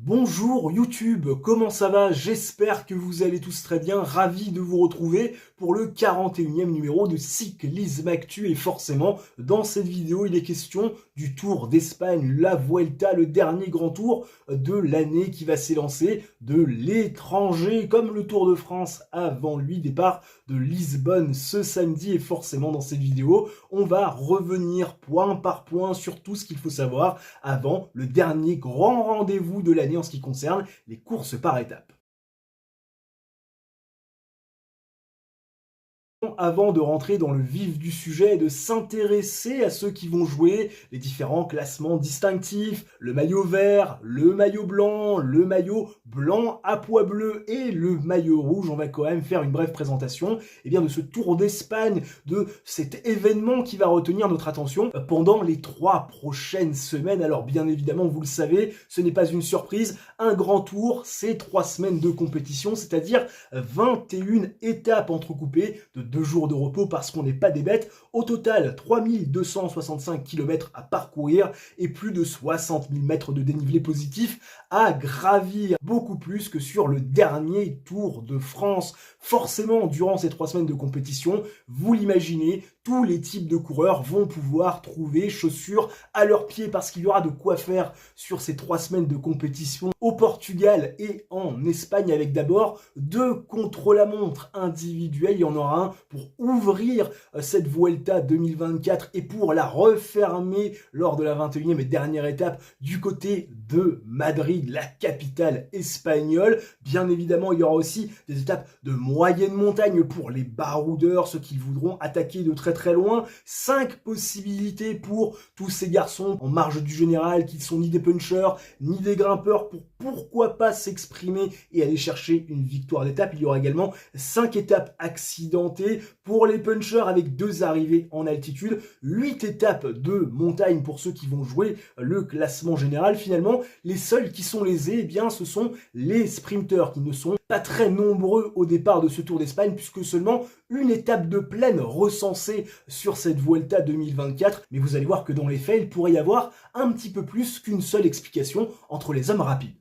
Bonjour YouTube, comment ça va? J'espère que vous allez tous très bien, ravi de vous retrouver pour le 41e numéro de Cyclisme Actu et forcément dans cette vidéo il est question du Tour d'Espagne, la Vuelta, le dernier grand tour de l'année qui va s'élancer de l'étranger comme le Tour de France avant lui, départ de Lisbonne ce samedi et forcément dans cette vidéo on va revenir point par point sur tout ce qu'il faut savoir avant le dernier grand rendez-vous de l'année en ce qui concerne les courses par étapes. Avant de rentrer dans le vif du sujet et de s'intéresser à ceux qui vont jouer les différents classements distinctifs, le maillot vert, le maillot blanc à pois bleu et le maillot rouge, on va quand même faire une brève présentation de ce Tour d'Espagne, de cet événement qui va retenir notre attention pendant les 3 prochaines semaines. Alors bien évidemment, vous le savez, ce n'est pas une surprise, un grand tour, c'est 3 semaines de compétition, c'est-à-dire 21 étapes entrecoupées de 2 jours de repos parce qu'on n'est pas des bêtes. Au total, 3265 km à parcourir et plus de 60 000 mètres de dénivelé positif à gravir. Beaucoup plus que sur le dernier Tour de France. Forcément, durant ces 3 semaines de compétition, vous l'imaginez, tous les types de coureurs vont pouvoir trouver chaussures à leurs pieds parce qu'il y aura de quoi faire sur ces 3 semaines de compétition au Portugal et en Espagne avec d'abord 2 contre-la-montre individuels. Il y en aura un pour ouvrir cette Vuelta 2024 et pour la refermer lors de la 21e et dernière étape du côté de Madrid, la capitale espagnole. Bien évidemment, il y aura aussi des étapes de moyenne montagne pour les baroudeurs, ceux qui voudront attaquer de très loin. 5 possibilités pour tous ces garçons en marge du général qui ne sont ni des punchers ni des grimpeurs pour pourquoi pas s'exprimer et aller chercher une victoire d'étape. Il y aura également 5 étapes accidentées pour les punchers avec 2 arrivées en altitude, 8 étapes de montagne pour ceux qui vont jouer le classement général. Finalement, les seuls qui sont lésés, ce sont les sprinters qui ne sont pas très nombreux au départ de ce Tour d'Espagne puisque seulement une étape de plaine recensée sur cette Vuelta 2024. Mais vous allez voir que dans les faits, il pourrait y avoir un petit peu plus qu'une seule explication entre les hommes rapides.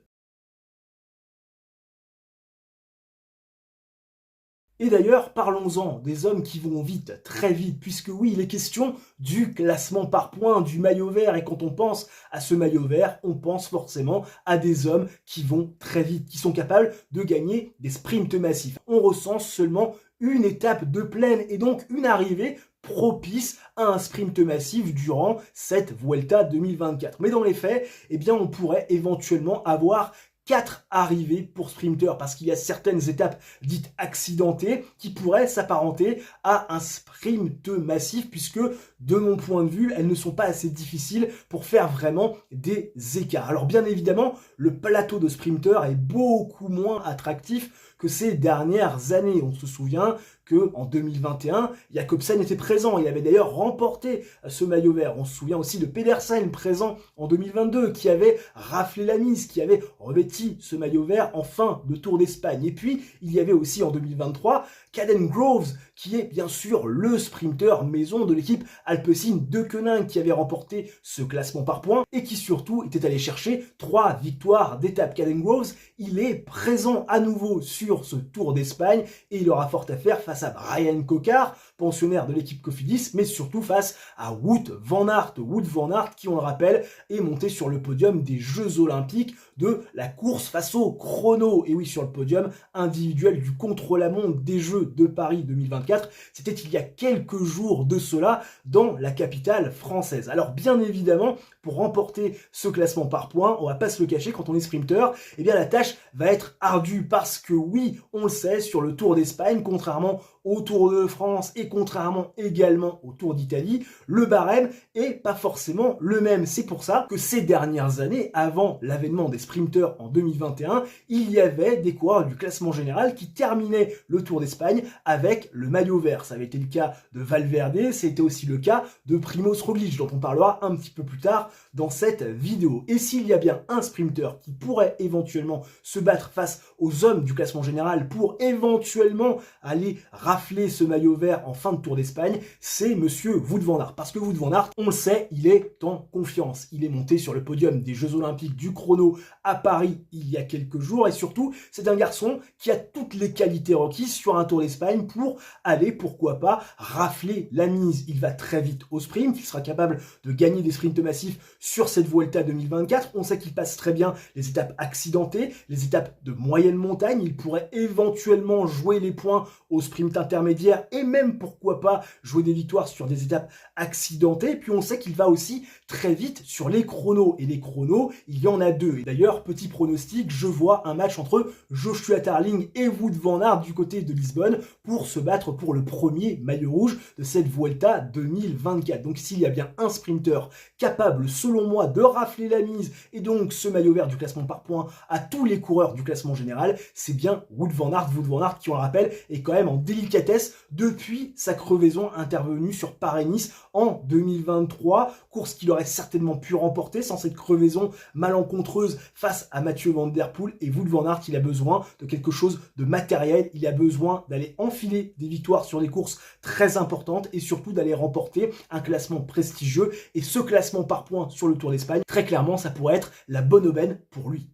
Et d'ailleurs, parlons-en des hommes qui vont vite, très vite, puisque oui, il est question du classement par points, du maillot vert, et quand on pense à ce maillot vert, on pense forcément à des hommes qui vont très vite, qui sont capables de gagner des sprints massifs. On recense seulement une étape de plaine et donc une arrivée propice à un sprint massif durant cette Vuelta 2024. Mais dans les faits, on pourrait éventuellement avoir 4 arrivées pour sprinter parce qu'il y a certaines étapes dites accidentées qui pourraient s'apparenter à un sprint massif puisque de mon point de vue elles ne sont pas assez difficiles pour faire vraiment des écarts. Alors bien évidemment le plateau de sprinter est beaucoup moins attractif que ces dernières années. On se souvient qu'en 2021, Jakobsen était présent. Il avait d'ailleurs remporté ce maillot vert. On se souvient aussi de Pedersen présent en 2022 qui avait raflé la mise, qui avait revêti ce maillot vert en fin de Tour d'Espagne. Et puis, il y avait aussi en 2023 Caden Groves qui est bien sûr le sprinter maison de l'équipe Alpecin de Koenig qui avait remporté ce classement par points et qui surtout était allé chercher 3 victoires d'étape. Caden Groves, il est présent à nouveau sur ce Tour d'Espagne et il aura fort à faire face à Brian Cocard, pensionnaire de l'équipe Cofidis, mais surtout face à Wout van Aert. Wout van Aert qui, on le rappelle, est monté sur le podium des Jeux Olympiques de la course face au chrono. Et oui, sur le podium individuel du contre-la-montre des Jeux de Paris 2024. C'était il y a quelques jours de cela dans la capitale française. Alors bien évidemment, pour remporter ce classement par points, on va pas se le cacher, quand on est sprinter, la tâche va être ardue parce que oui, on le sait, sur le Tour d'Espagne, contrairement au Tour de France et contrairement également au Tour d'Italie, le barème est pas forcément le même. C'est pour ça que ces dernières années, avant l'avènement des sprinters en 2021, il y avait des coureurs du classement général qui terminaient le Tour d'Espagne avec le maillot vert. Ça avait été le cas de Valverde, c'était aussi le cas de Primož Roglič, dont on parlera un petit peu plus tard dans cette vidéo. Et s'il y a bien un sprinter qui pourrait éventuellement se battre face aux hommes du classement général pour éventuellement aller rafler ce maillot vert en fin de Tour d'Espagne, c'est monsieur Wout van Aert. Parce que Wout van Aert, on le sait, il est en confiance. Il est monté sur le podium des Jeux Olympiques du chrono à Paris il y a quelques jours et surtout, c'est un garçon qui a toutes les qualités requises sur un Tour d'Espagne pour aller, pourquoi pas, rafler la mise. Il va très vite au sprint, il sera capable de gagner des sprints massifs sur cette Vuelta 2024. On sait qu'il passe très bien les étapes accidentées, les étapes de moyenne montagne. Il pourrait éventuellement jouer les points au sprint intermédiaire et même, pourquoi pas, jouer des victoires sur des étapes accidentées. Puis on sait qu'il va aussi très vite sur les chronos. Et les chronos, il y en a deux. Et d'ailleurs, petit pronostic, je vois un match entre Joshua Tarling et Wout van Aert du côté de Lisbonne pour se battre pour le premier maillot rouge de cette Vuelta 2024. Donc s'il y a bien un sprinter capable, selon moi, de rafler la mise et donc ce maillot vert du classement par points à tous les coureurs du classement général, c'est bien Wout van Aert. Wout van Aert qui, on le rappelle, est quand même en délicatesse depuis sa crevaison intervenue sur Paris-Nice en 2023, course qu'il aurait certainement pu remporter sans cette crevaison malencontreuse face à Mathieu Van Der Poel. Et Wout van Aert, il a besoin de quelque chose de matériel, il a besoin d'aller enfiler des victoires sur des courses très importantes et surtout d'aller remporter un classement prestigieux. Et ce classement par points sur le Tour d'Espagne, très clairement, ça pourrait être la bonne aubaine pour lui.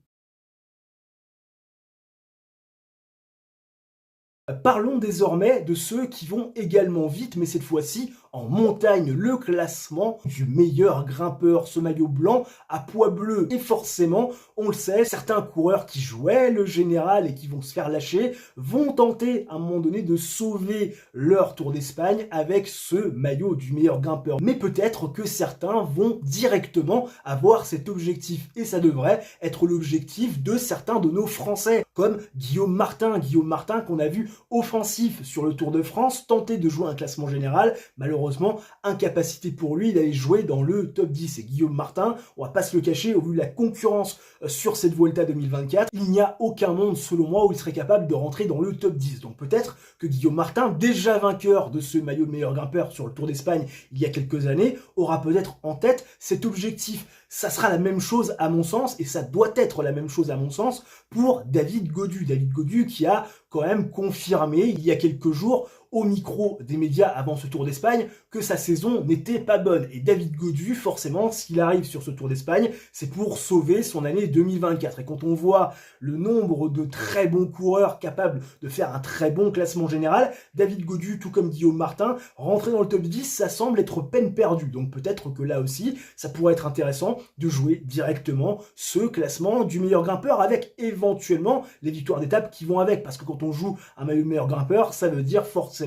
Parlons désormais de ceux qui vont également vite, mais cette fois-ci en montagne. Le classement du meilleur grimpeur, ce maillot blanc à pois bleu. Et forcément, on le sait, certains coureurs qui jouaient le général et qui vont se faire lâcher vont tenter à un moment donné de sauver leur Tour d'Espagne avec ce maillot du meilleur grimpeur. Mais peut-être que certains vont directement avoir cet objectif. Et ça devrait être l'objectif de certains de nos Français, comme Guillaume Martin. Guillaume Martin qu'on a vu offensif sur le Tour de France, tenter de jouer un classement général, malheureusement incapacité pour lui d'aller jouer dans le top 10. Et Guillaume Martin, on va pas se le cacher, au vu de la concurrence sur cette Vuelta 2024, il n'y a aucun monde selon moi où il serait capable de rentrer dans le top 10. Donc peut-être que Guillaume Martin, déjà vainqueur de ce maillot de meilleur grimpeur sur le Tour d'Espagne il y a quelques années, aura peut-être en tête cet objectif. Ça sera la même chose à mon sens, et ça doit être la même chose à mon sens pour David Gaudu. David Gaudu qui a quand même confirmé il y a quelques jours au micro des médias avant ce Tour d'Espagne que sa saison n'était pas bonne. Et David Gaudu, forcément, s'il arrive sur ce Tour d'Espagne, c'est pour sauver son année 2024. Et quand on voit le nombre de très bons coureurs capables de faire un très bon classement général, David Gaudu, tout comme Guillaume Martin, rentrer dans le top 10, ça semble être peine perdue. Donc peut-être que là aussi, ça pourrait être intéressant de jouer directement ce classement du meilleur grimpeur avec éventuellement les victoires d'étape qui vont avec. Parce que quand on joue un maillot de meilleur grimpeur, ça veut dire forcément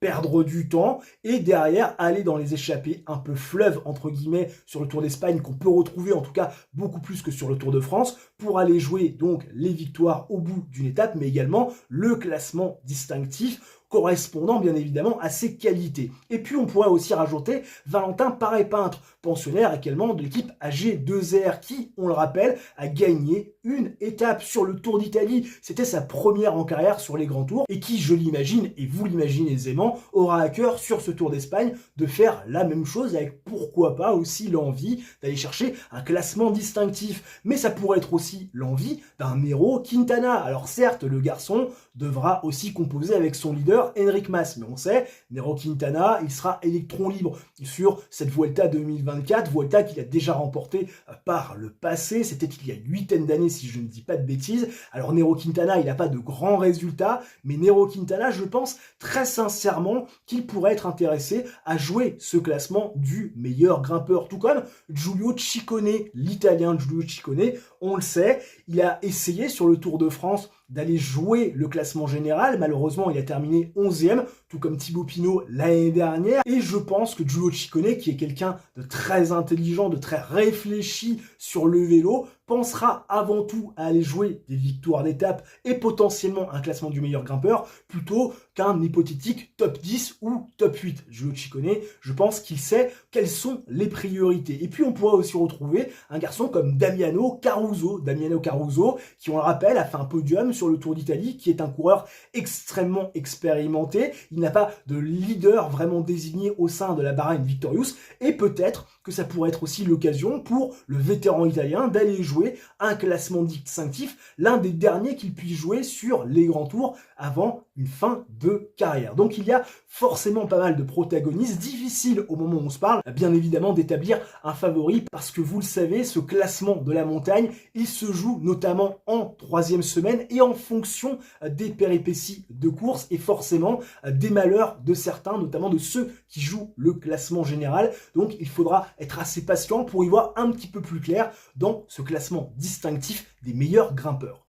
perdre du temps et derrière aller dans les échappées un peu fleuve entre guillemets sur le Tour d'Espagne qu'on peut retrouver en tout cas beaucoup plus que sur le Tour de France pour aller jouer donc les victoires au bout d'une étape mais également le classement distinctif correspondant bien évidemment à ses qualités. Et puis on pourrait aussi rajouter Valentin Paré-Peintre, pensionnaire également de l'équipe AG2R qui, on le rappelle, a gagné une étape sur le Tour d'Italie. C'était sa première en carrière sur les grands tours et qui, je l'imagine, et vous l'imaginez aisément, aura à cœur sur ce Tour d'Espagne de faire la même chose avec pourquoi pas aussi l'envie d'aller chercher un classement distinctif. Mais ça pourrait être aussi l'envie d'un Nairo Quintana. Alors certes, le garçon devra aussi composer avec son leader Enric Mas, mais on sait, Nairo Quintana, il sera électron libre sur cette Vuelta 2024, Vuelta qu'il a déjà remportée par le passé, c'était il y a une huitaine d'années si je ne dis pas de bêtises. Alors Nairo Quintana, il n'a pas de grands résultats, mais Nairo Quintana, je pense très sincèrement qu'il pourrait être intéressé à jouer ce classement du meilleur grimpeur, tout comme Giulio Ciccone, l'italien Giulio Ciccone, on le sait, il a essayé sur le Tour de France d'aller jouer le classement général. Malheureusement, il a terminé 11e, tout comme Thibaut Pinot l'année dernière. Et je pense que Giulio Ciccone, qui est quelqu'un de très intelligent, de très réfléchi sur le vélo, pensera avant tout à aller jouer des victoires d'étape et potentiellement un classement du meilleur grimpeur plutôt qu'un hypothétique top 10 ou top 8. Giulio Ciccone, je pense qu'il sait quelles sont les priorités. Et puis on pourra aussi retrouver un garçon comme Damiano Caruso. Damiano Caruso, qui on le rappelle, a fait un podium sur le Tour d'Italie, qui est un coureur extrêmement expérimenté. Il n'a pas de leader vraiment désigné au sein de la Bahrain Victorious et peut-être que ça pourrait être aussi l'occasion pour le vétéran italien d'aller jouer un classement distinctif, l'un des derniers qu'il puisse jouer sur les grands tours avant une fin de carrière. Donc il y a forcément pas mal de protagonistes, difficile au moment où on se parle, bien évidemment d'établir un favori parce que vous le savez, ce classement de la montagne, il se joue notamment en troisième semaine et en fonction des péripéties de course et forcément des malheurs de certains, notamment de ceux qui jouent le classement général. Donc il faudra être assez patient pour y voir un petit peu plus clair dans ce classement distinctif des meilleurs grimpeurs.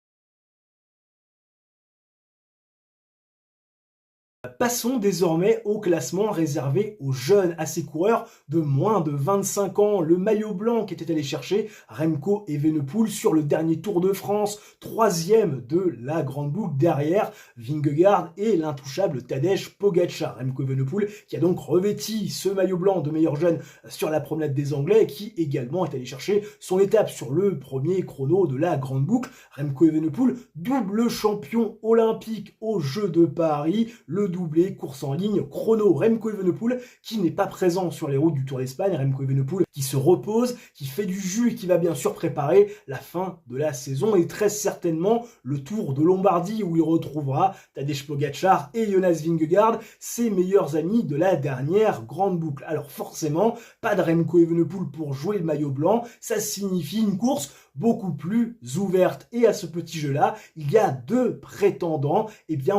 Passons désormais au classement réservé aux jeunes, à ces coureurs de moins de 25 ans. Le maillot blanc qui était allé chercher Remco Evenepoel sur le dernier Tour de France, troisième de la grande boucle derrière Vingegaard et l'intouchable Tadej Pogačar. Remco Evenepoel qui a donc revêti ce maillot blanc de meilleur jeune sur la promenade des Anglais et qui également est allé chercher son étape sur le premier chrono de la grande boucle. Remco Evenepoel, double champion olympique aux Jeux de Paris, le doublé course en ligne chrono. Remco Evenepoel qui n'est pas présent sur les routes du Tour d'Espagne, Remco Evenepoel qui se repose, qui fait du jus et qui va bien sûr préparer la fin de la saison et très certainement le Tour de Lombardie où il retrouvera Tadej Pogačar et Jonas Vingegaard, ses meilleurs amis de la dernière grande boucle. Alors forcément, pas de Remco Evenepoel pour jouer le maillot blanc, ça signifie une course beaucoup plus ouverte. Et à ce petit jeu-là, il y a deux prétendants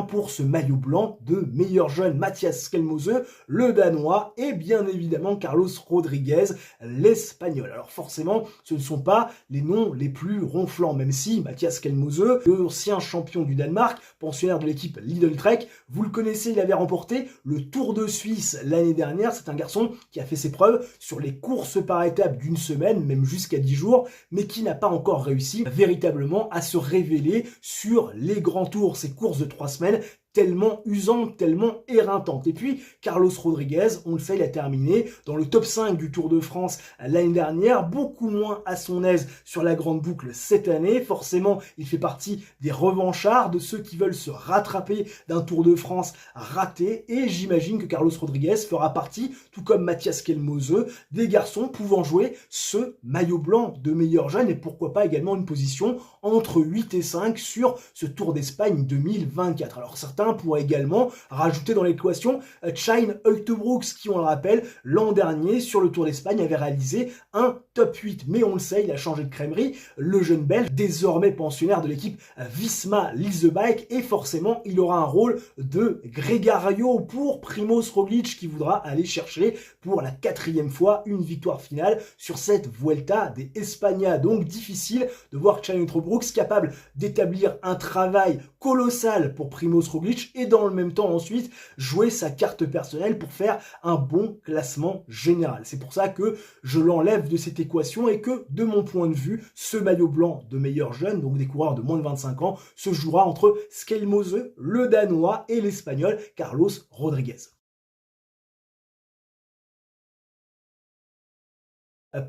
pour ce maillot blanc de meilleur jeune, Matthias Skelmose, le Danois, et bien évidemment Carlos Rodriguez, l'Espagnol. Alors forcément, ce ne sont pas les noms les plus ronflants, même si Matthias Skelmose, l'ancien champion du Danemark, pensionnaire de l'équipe Lidl Trek, vous le connaissez, il avait remporté le Tour de Suisse l'année dernière. C'est un garçon qui a fait ses preuves sur les courses par étapes d'une semaine, même jusqu'à 10 jours, mais qui n'a pas encore réussi véritablement à se révéler sur les grands tours, ces courses de 3 semaines tellement usante, tellement éreintante. Et puis, Carlos Rodriguez, on le sait, il a terminé dans le top 5 du Tour de France l'année dernière, beaucoup moins à son aise sur la grande boucle cette année. Forcément, il fait partie des revanchards, de ceux qui veulent se rattraper d'un Tour de France raté. Et j'imagine que Carlos Rodriguez fera partie, tout comme Matthias Skelmose, des garçons pouvant jouer ce maillot blanc de meilleur jeune et pourquoi pas également une position entre 8 et 5 sur ce Tour d'Espagne 2024. Alors certains pourraient également rajouter dans l'équation Shane Uijtdebroeks qui, on le rappelle, l'an dernier sur le Tour d'Espagne avait réalisé un top 8. Mais on le sait, il a changé de crèmerie, le jeune Belge, désormais pensionnaire de l'équipe Visma Lease the Bike, et forcément il aura un rôle de grégario pour Primoz Roglic qui voudra aller chercher pour la 4e fois une victoire finale sur cette Vuelta des Espagna. Donc difficile de voir Shane Uijtdebroeks capable d'établir un travail colossal pour Primoz Roglic et dans le même temps ensuite jouer sa carte personnelle pour faire un bon classement général. C'est pour ça que je l'enlève de cette équation et que de mon point de vue, ce maillot blanc de meilleur jeune, donc des coureurs de moins de 25 ans, se jouera entre Skelmose, le Danois, et l'Espagnol Carlos Rodriguez.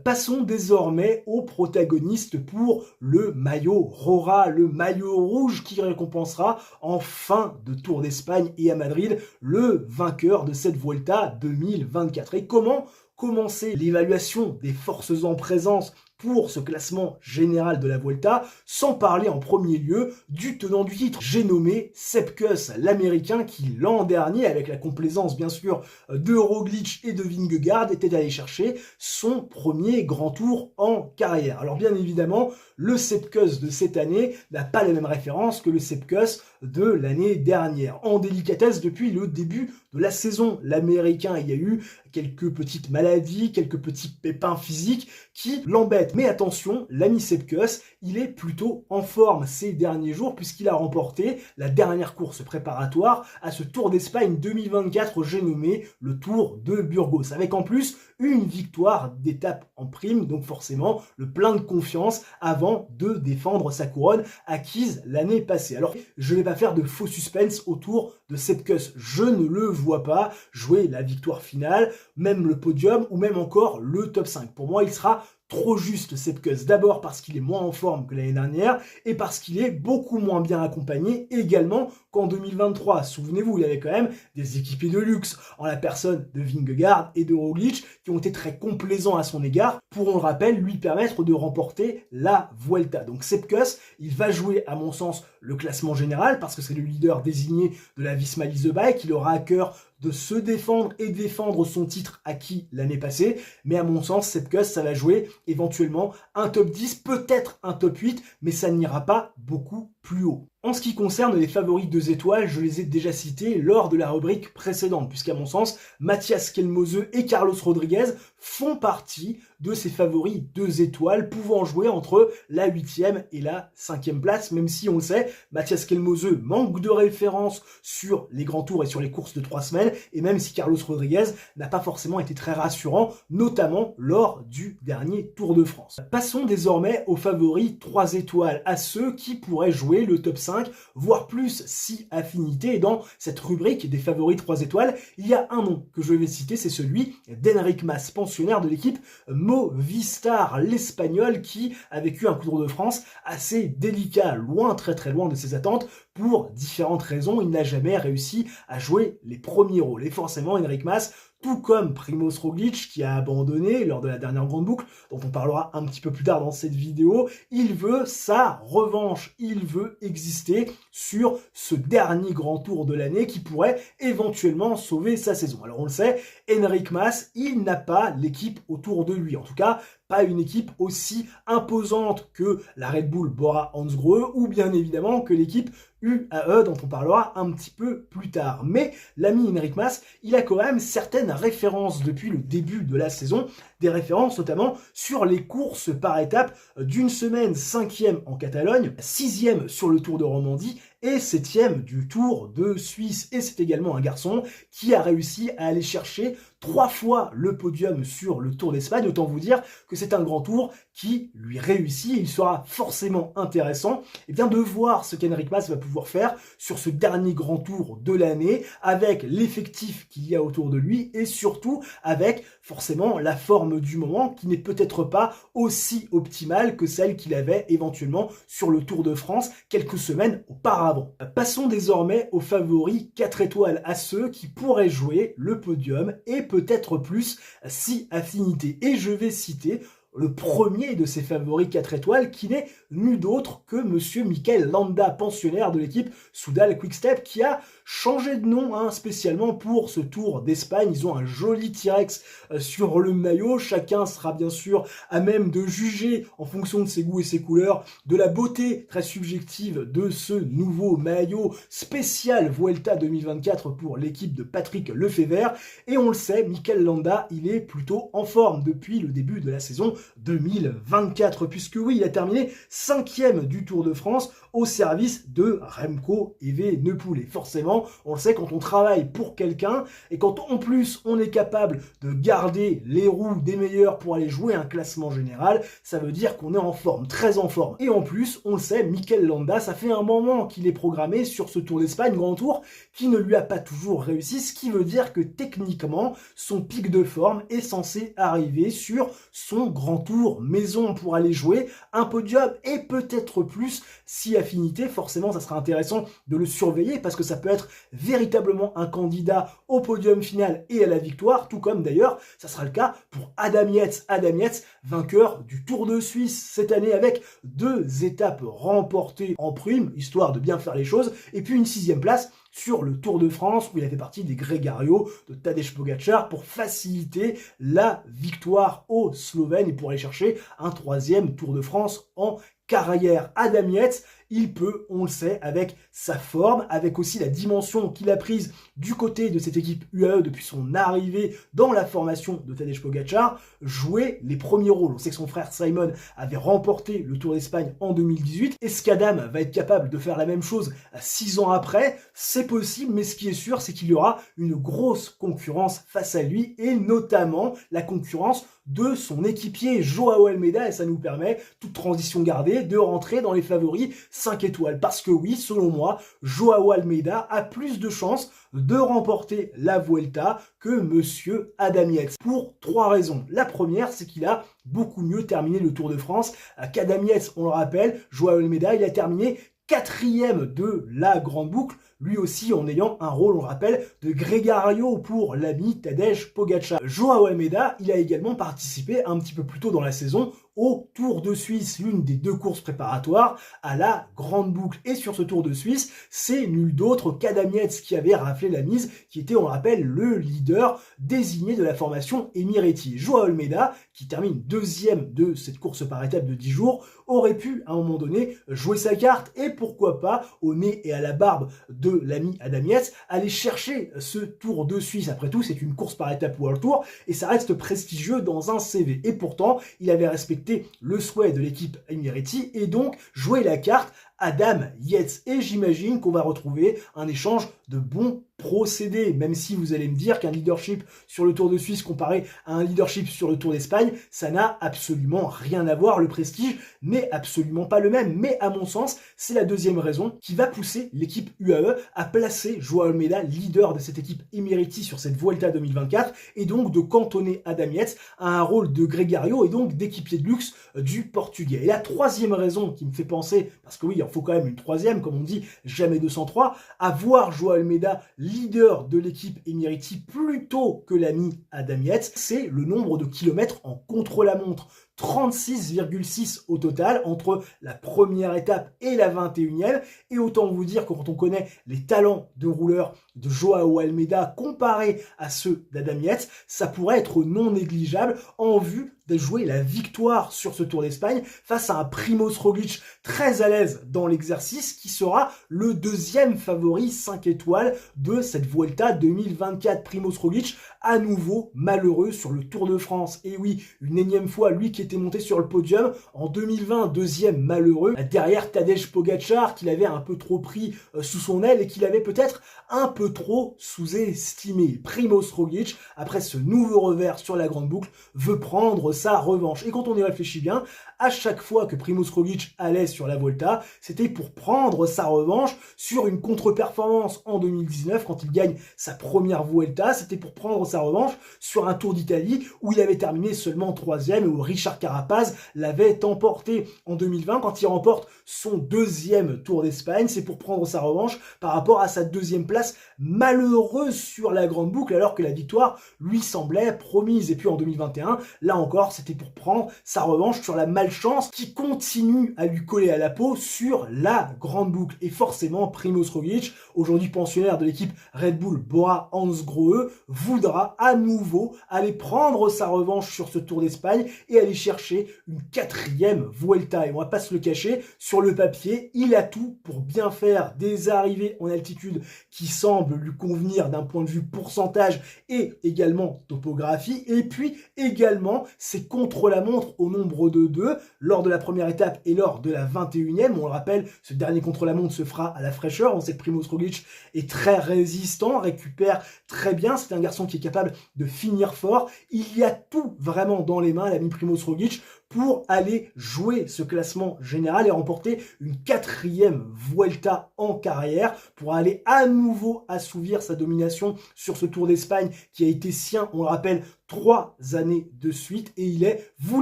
Passons désormais aux protagonistes pour le maillot Rora, le maillot rouge qui récompensera en fin de Tour d'Espagne et à Madrid le vainqueur de cette Vuelta 2024. Et comment commencer l'évaluation des forces en présence pour ce classement général de la Vuelta, sans parler en premier lieu du tenant du titre. J'ai nommé Sepp Kuss, l'Américain qui l'an dernier, avec la complaisance bien sûr de Roglic et de Vingegaard, était allé chercher son premier grand tour en carrière. Alors bien évidemment, le Sepp Kuss de cette année n'a pas les mêmes références que le Sepp Kuss de l'année dernière. En délicatesse depuis le début de la saison, l'Américain, il y a eu quelques petites maladies, quelques petits pépins physiques qui l'embêtent. Mais attention, l'ami Sepp Kuss, il est plutôt en forme ces derniers jours puisqu'il a remporté la dernière course préparatoire à ce Tour d'Espagne 2024, j'ai nommé le Tour de Burgos, avec en plus une victoire d'étape en prime, donc forcément le plein de confiance avant de défendre sa couronne acquise l'année passée. Alors je ne vais pas faire de faux suspense autour de Sepp Kuss, je ne le vois pas jouer la victoire finale, même le podium ou même encore le top 5. Pour moi, il sera trop juste Sepkus, d'abord parce qu'il est moins en forme que l'année dernière et parce qu'il est beaucoup moins bien accompagné également qu'en 2023. Souvenez-vous, il y avait quand même des équipiers de luxe en la personne de Vingegaard et de Roglic qui ont été très complaisants à son égard pour, on le rappelle, lui permettre de remporter la Vuelta. Donc Sepkus, il va jouer à mon sens le classement général parce que c'est le leader désigné de la Visma Lease Bike, il aura à cœur de se défendre et défendre son titre acquis l'année passée, mais à mon sens, Sepkus, ça va jouer éventuellement un top 10, peut-être un top 8, mais ça n'ira pas beaucoup plus haut. En ce qui concerne les favoris 2 étoiles, je les ai déjà cités lors de la rubrique précédente, puisqu'à mon sens, Mathias Kelmose et Carlos Rodriguez font partie de ces favoris 2 étoiles, pouvant jouer entre la 8e et la 5e place, même si on le sait, Mathias Kelmose manque de références sur les grands tours et sur les courses de 3 semaines, et même si Carlos Rodriguez n'a pas forcément été très rassurant, notamment lors du dernier Tour de France. Passons désormais aux favoris 3 étoiles, à ceux qui pourraient jouer le top 5, voire plus si affinité. Et dans cette rubrique des favoris 3 étoiles, il y a un nom que je vais citer, c'est celui d'Enric Mas, pensionnaire de l'équipe Movistar, l'Espagnol qui a vécu un Tour de France assez délicat, loin, très très loin de ses attentes. Pour différentes raisons, il n'a jamais réussi à jouer les premiers rôles. Et forcément, Enric Mas, tout comme Primož Roglic qui a abandonné lors de la dernière grande boucle, dont on parlera un petit peu plus tard dans cette vidéo, il veut sa revanche, il veut exister sur ce dernier grand tour de l'année qui pourrait éventuellement sauver sa saison. Alors on le sait, Enric Mas, il n'a pas l'équipe autour de lui, en tout cas pas une équipe aussi imposante que la Red Bull Bora-Hansgrohe ou bien évidemment que l'équipe UAE dont on parlera un petit peu plus tard. Mais l'ami Enric Mas, il a quand même certaines références depuis le début de la saison, des références notamment sur les courses par étapes d'une semaine, 5e en Catalogne, 6e sur le Tour de Romandie et 7e du Tour de Suisse. Et c'est également un garçon qui a réussi à aller chercher 3 fois le podium sur le Tour d'Espagne. Autant vous dire que c'est un grand tour qui lui réussit. Il sera forcément intéressant de voir ce qu'Enric Mas va pouvoir faire sur ce dernier grand tour de l'année avec l'effectif qu'il y a autour de lui et surtout avec forcément la forme du moment qui n'est peut-être pas aussi optimale que celle qu'il avait éventuellement sur le Tour de France quelques semaines auparavant. Passons désormais aux favoris 4 étoiles, à ceux qui pourraient jouer le podium et peut-être plus si affinité. Et je vais citer le premier de ces favoris 4 étoiles qui n'est nul d'autre que monsieur Mikel Landa, pensionnaire de l'équipe Soudal Quick-Step qui a changé de nom spécialement pour ce Tour d'Espagne. Ils ont un joli T-Rex sur le maillot. Chacun sera bien sûr à même de juger en fonction de ses goûts et ses couleurs de la beauté très subjective de ce nouveau maillot spécial Vuelta 2024 pour l'équipe de Patrick Lefevere. Et on le sait, Mikel Landa, il est plutôt en forme depuis le début de la saison 2024, puisque oui, il a terminé 5e du Tour de France au service de Remco Evenepoel. Et forcément, on le sait, quand on travaille pour quelqu'un et quand en plus on est capable de garder les roues des meilleurs pour aller jouer un classement général, ça veut dire qu'on est en forme, très en forme. Et en plus, on le sait, Mikel Landa, ça fait un moment qu'il est programmé sur ce Tour d'Espagne, Grand Tour, qui ne lui a pas toujours réussi, ce qui veut dire que techniquement, son pic de forme est censé arriver sur son Grand Tour maison pour aller jouer un podium et peut-être plus si affinité. Forcément, ça sera intéressant de le surveiller parce que ça peut être véritablement un candidat au podium final et à la victoire, tout comme d'ailleurs, ça sera le cas pour Adam Yates. Adam Yates, vainqueur du Tour de Suisse cette année avec 2 étapes remportées en prime, histoire de bien faire les choses, et puis une 6e place sur le Tour de France où il a fait partie des Grégario de Tadej Pogačar pour faciliter la victoire aux Slovènes et pour aller chercher un 3e Tour de France en carrière. Adam Yates, il peut, on le sait, avec sa forme, avec aussi la dimension qu'il a prise du côté de cette équipe UAE depuis son arrivée dans la formation de Tadej Pogačar, jouer les premiers rôles. On sait que son frère Simon avait remporté le Tour d'Espagne en 2018. Est-ce qu'Adam va être capable de faire la même chose 6 ans après? C'est possible, mais ce qui est sûr, c'est qu'il y aura une grosse concurrence face à lui, et notamment la concurrence de son équipier Joao Almeida, et ça nous permet, toute transition gardée, de rentrer dans les favoris 5 étoiles. Parce que oui, selon moi, Joao Almeida a plus de chances de remporter la Vuelta que Monsieur Adam Yates. Pour 3 raisons. La première, c'est qu'il a beaucoup mieux terminé le Tour de France qu'Adam Yates. On le rappelle, Joao Almeida, il a terminé 4e de la Grande Boucle, lui aussi en ayant un rôle, on le rappelle, de grégario pour l'ami Tadej Pogačar. Joao Almeida, il a également participé un petit peu plus tôt dans la saison au Tour de Suisse, l'une des 2 courses préparatoires à la Grande Boucle. Et sur ce Tour de Suisse, c'est nul d'autre qu'Adam Yates qui avait raflé la mise, qui était, on le rappelle, le leader désigné de la formation Emireti. Joao Almeida, qui termine 2e de cette course par étape de 10 jours, aurait pu, à un moment donné, jouer sa carte et pourquoi pas, au nez et à la barbe de l'ami Adam Yates, aller chercher ce Tour de Suisse. Après tout, c'est une course par étape World Tour et ça reste prestigieux dans un CV. Et pourtant, il avait respecté le souhait de l'équipe Emireti et donc joué la carte Adam Yates. Et j'imagine qu'on va retrouver un échange de bons procédés, même si vous allez me dire qu'un leadership sur le Tour de Suisse comparé à un leadership sur le Tour d'Espagne, ça n'a absolument rien à voir. Le prestige n'est absolument pas le même. Mais à mon sens, c'est la deuxième raison qui va pousser l'équipe UAE à placer Joao Almeida, leader de cette équipe Emireti sur cette Vuelta 2024, et donc de cantonner Adam Yates à un rôle de grégario et donc d'équipier de luxe du Portugais. Et la troisième raison qui me fait penser, parce que oui, il en faut quand même une troisième, comme on dit, jamais 203, à voir Joao Almeida leader de l'équipe Emireti plutôt que l'ami Adam Yates, c'est le nombre de kilomètres en contre-la-montre. 36,6 au total entre la première étape et la 21e. Et autant vous dire que quand on connaît les talents de rouleur de Joao Almeida comparés à ceux d'Adam Yates, ça pourrait être non négligeable en vue de jouer la victoire sur ce Tour d'Espagne face à un Primož Roglič très à l'aise dans l'exercice qui sera le deuxième favori 5 étoiles de cette Vuelta 2024. Primož Roglič à nouveau malheureux sur le Tour de France. Et oui, une énième fois, lui qui était monté sur le podium en 2020, deuxième malheureux, derrière Tadej Pogačar qu'il avait un peu trop pris sous son aile et qu'il avait peut-être un peu trop sous-estimé. Primož Roglič, après ce nouveau revers sur la Grande Boucle, veut prendre sa revanche. Et quand on y réfléchit bien, à chaque fois que Primož Roglič allait sur la Volta, c'était pour prendre sa revanche sur une contre-performance en 2019 quand il gagne sa première Vuelta. C'était pour prendre sa revanche sur un Tour d'Italie où il avait terminé seulement 3e et où Richard Carapaz l'avait emporté. En 2020 quand il remporte son deuxième Tour d'Espagne, c'est pour prendre sa revanche par rapport à sa deuxième place malheureuse sur la Grande Boucle alors que la victoire lui semblait promise. Et puis en 2021, là encore, c'était pour prendre sa revanche sur la malchance qui continue à lui coller à la peau sur la Grande Boucle. Et forcément, Primož Roglič, aujourd'hui pensionnaire de l'équipe Red Bull Bora-Hansgrohe, voudra à nouveau aller prendre sa revanche sur ce Tour d'Espagne et aller chercher une 4e Vuelta. Et on va pas se le cacher, sur le papier, il a tout pour bien faire des arrivées en altitude qui semblent lui convenir d'un point de vue pourcentage et également topographie. Et puis également, c'est contre-la-montre au nombre de 2 lors de la première étape et lors de la 21e. On le rappelle, ce dernier contre-la-montre se fera à la fraîcheur. On sait que Primož Roglič est très résistant, récupère très bien. C'est un garçon qui est capable de finir fort. Il y a tout vraiment dans les mains, l'ami Primož Roglič, pour aller jouer ce classement général et remporter une 4e Vuelta en carrière pour aller à nouveau assouvir sa domination sur ce Tour d'Espagne qui a été sien, on le rappelle, 3 années de suite et il est, vous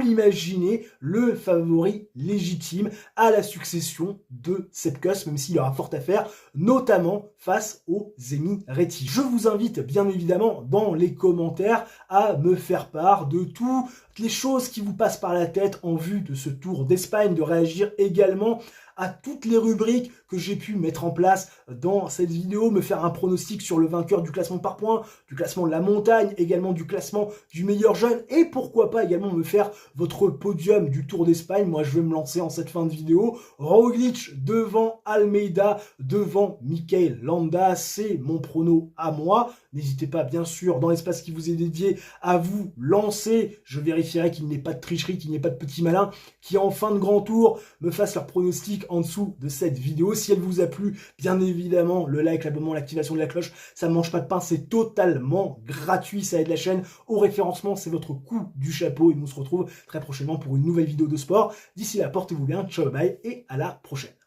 l'imaginez, le favori légitime à la succession de Sepp Kuss, même s'il aura fort à faire, notamment face aux Emireti. Je vous invite bien évidemment dans les commentaires à me faire part de toutes les choses qui vous passent par la tête en vue de ce Tour d'Espagne, de réagir également à toutes les rubriques que j'ai pu mettre en place dans cette vidéo, me faire un pronostic sur le vainqueur du classement par points, du classement de la montagne, également du classement du meilleur jeune, et pourquoi pas également me faire votre podium du Tour d'Espagne. Moi, je vais me lancer en cette fin de vidéo. Roglič devant Almeida, devant Mikel Landa, c'est mon prono à moi. N'hésitez pas, bien sûr, dans l'espace qui vous est dédié, à vous lancer. Je vérifierai qu'il n'y ait pas de tricherie, qu'il n'y ait pas de petits malins qui, en fin de grand tour, me fassent leur pronostic en dessous de cette vidéo. Si elle vous a plu, bien évidemment, le like, l'abonnement, l'activation de la cloche, ça ne mange pas de pain, c'est totalement gratuit, ça aide la chaîne au référencement, c'est votre coup du chapeau et nous on se retrouve très prochainement pour une nouvelle vidéo de sport. D'ici là, portez-vous bien, ciao, bye et à la prochaine.